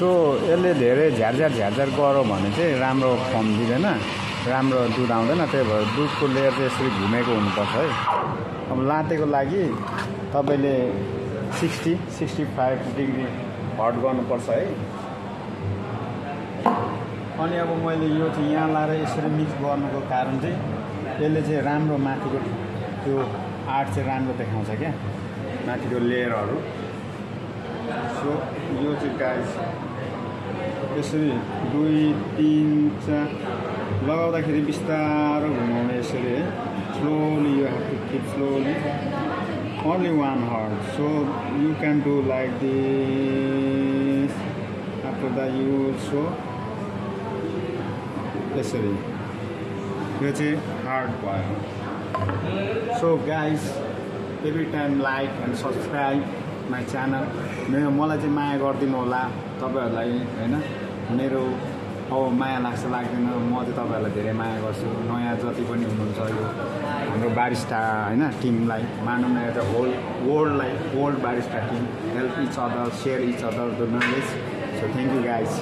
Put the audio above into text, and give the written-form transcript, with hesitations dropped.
So यसले धेरै झ्यारझ्यार गऱ्यो भने चाहिँ राम्रो फर्म दिँदैन, राम्रो दुध आउँदैन। त्यही भएर दुधको लेयर चाहिँ यसरी घुमेको हुनुपर्छ है। अब लातेको लागि तपाईँले 60-65 डिग्री हट गर्नुपर्छ है। अनि अब मैले यो चाहिँ यहाँ लाएर यसरी मिक्स गर्नुको कारण चाहिँ यसले चाहिँ राम्रो माथिको त्यो आर्ट चाहिँ राम्रो देखाउँछ क्या, माथिको लेयरहरू। सो यो चाहिँ गाइस यसरी 2-3 लगाउँदाखेरि बिस्तारो घुमाउने यसरी है। Slowly you have to keep slowly only one heart. So you can do like this. After that you also यसरी यो चाहिँ हार्ड भयो। So guys every time like and subscribe my channel. मलाई चाहिँ माया गरिदिनु होला तपाईँहरूलाई होइन। मेरो अब माया लाग्छ लाग्दैन, म चाहिँ तपाईँहरूलाई धेरै माया गर्छु। नयाँ जति पनि हुनुहुन्छ यो हाम्रो बारिस्टा होइन टिमलाई मानौँ न, एउटा world barista team. Help each other, share each other the knowledge. So thank you guys.